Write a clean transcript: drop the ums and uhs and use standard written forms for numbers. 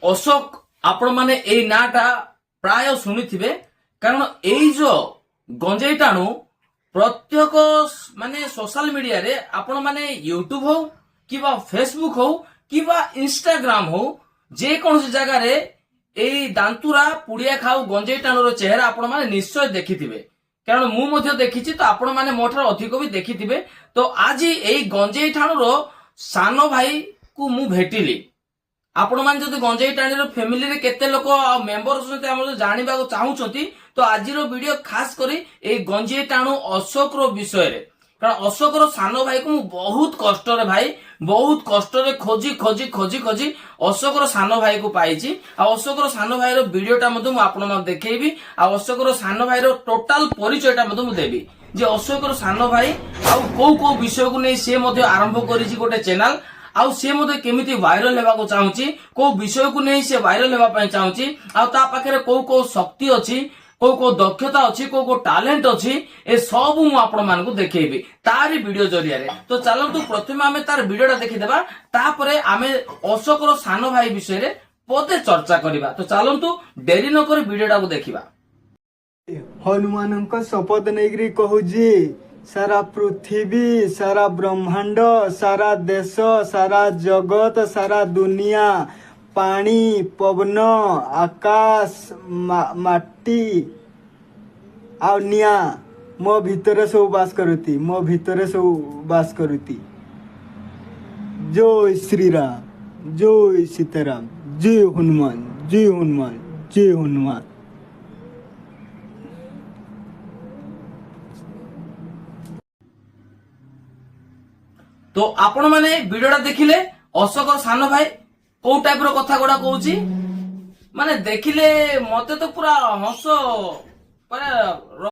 অশোক ଆପଣ ମାନେ ଏଇ ନାଁଟା ପ୍ରାୟ ଶୁଣିଥିବେ, କାରଣ ଏଇ ଯୋଉ ଗଞ୍ଜେଇ ଟାଣୁ ପ୍ରତ୍ୟେକ ମାନେ ସୋଶାଲ ମିଡିଆରେ ଆପଣ ମାନେ ୟୁଟ୍ୟୁବ ହଉ କିମ୍ବା ଫେସବୁକ୍ ହଉ କିମ୍ବା ଇନଷ୍ଟାଗ୍ରାମ ହଉ ଯେକୌଣସି ଜାଗାରେ ଏଇ ଦାନ୍ତୁରା ପୁଡିଆ ଖାଉ ଗଞ୍ଜେଇ ଟାଣୁର ଚେହେରା ଆପଣ ମାନେ ନିଶ୍ଚୟ ଦେଖିଥିବେ। କାରଣ ମୁଁ ମଧ୍ୟ ଦେଖିଛି, ତ ଆପଣ ମାନେ ମୋ ଠାରୁ ଅଧିକ ବି ଦେଖିଥିବେ। ତ ଆଜି ଏଇ ଗଞ୍ଜେଇ ଟାଣୁର ସାନ ଭାଇ କୁ ମୁଁ ଭେଟିଲି। ଆପଣ ମାନେ ଯଦି ଗଞ୍ଜେଇ ଟାଣିର ଫ୍ୟାମିଲିରେ କେତେ ଲୋକ ଆଉ ମେମ୍ବର ଅଛନ୍ତି ଆମର ଜାଣିବାକୁ ଚାହୁଁଛନ୍ତି, ତ ଆଜିର ଭିଡିଓ ଖାସ କରି ଏଇ ଗଞ୍ଜେଇ ଟାଣୁ ଅଶୋକର ବିଷୟରେ। କାରଣ ଅଶୋକର ସାନ ଭାଇକୁ ମୁଁ ବହୁତ କଷ୍ଟରେ ଭାଇ ବହୁତ କଷ୍ଟରେ ଖୋଜି ଖୋଜି ଖୋଜି ଖୋଜି ଅଶୋକର ସାନ ଭାଇକୁ ପାଇଛି। ଆଉ ଅଶୋକର ସାନ ଭାଇର ଭିଡିଓଟା ମଧ୍ୟ ମୁଁ ଆପଣମାନଙ୍କୁ ଦେଖେଇବି। ଆଉ ଅଶୋକର ସାନ ଭାଇର ଟୋଟାଲ ପରିଚୟଟା ମଧ୍ୟ ମୁଁ ଦେବି, ଯେ ଅଶୋକର ସାନ ଭାଇ ଆଉ କୋଉ କୋଉ ବିଷୟକୁ ନେଇ ସେ ମଧ୍ୟ ଆରମ୍ଭ କରିଛି ଗୋଟେ ଚ୍ୟାନେଲ, ଆଉ ସେ ମଧ୍ୟ କେମିତି ଭାଇରାଲ ହେବାକୁ ଚାହୁଁଛି, କୋଉ ବିଷୟକୁ ନେଇ ସେ ଭାଇରାଲ ହେବା ପାଇଁ ଚାହୁଁଛି, ଆଉ ତା ପାଖରେ କୋଉ କୋଉ ଶକ୍ତି ଅଛି, କୋଉ କୋଉ ଦକ୍ଷତା ଅଛି, କୋଉ କୋଉ ଟ୍ୟାଲେଣ୍ଟ ଅଛି, ଏ ସବୁ ମୁଁ ଆପଣ ମାନଙ୍କୁ ଦେଖେଇବି ତାରି ଭିଡିଓ ଜରିଆରେ। ତ ଚାଲନ୍ତୁ ପ୍ରଥମେ ଆମେ ତାର ଭିଡିଓଟା ଦେଖିଦେବା, ତାପରେ ଆମେ ଅଶୋକର ସାନ ଭାଇ ବିଷୟରେ ପଦେ ଚର୍ଚ୍ଚା କରିବା। ତ ଚାଲନ୍ତୁ ଡେରି ନ କରି ଭିଡିଓଟାକୁ ଦେଖିବା। ହନୁମାନଙ୍କ ଶପଥ ନେଇକରି କହୁଛି, ସାରା ପୃଥିବୀ, ସାରା ବ୍ରହ୍ମାଣ୍ଡ, ସାରା ଦେଶ, ସାରା ଜଗତ, ସାରା ଦୁନିଆ, ପାଣି, ପବନ, ଆକାଶ, ମାଟି ଆଉ ନିଆଁ ମୋ ଭିତରେ ସବୁ ବାସ କରୁଛି, ମୋ ଭିତରେ ସବୁ ବାସ କରୁଛି। ଜୟ ଶ୍ରୀରାମ, ଜୟ ସୀତାରାମ, ଜୟ ହନୁମାନ, ଜୟ ହନୁମାନ, ଜୟ ହନୁମାନ। ତ ଆପଣ ମାନେ ଭିଡିଓଟା ଦେଖିଲେ ଅଶୋକର ସାନ ଭାଇ କୋଉ ଟାଇପ ର କଥା ଗୁଡା କହୁଛି, ମାନେ ଦେଖିଲେ ମତେ ତ ପୁରା ହସ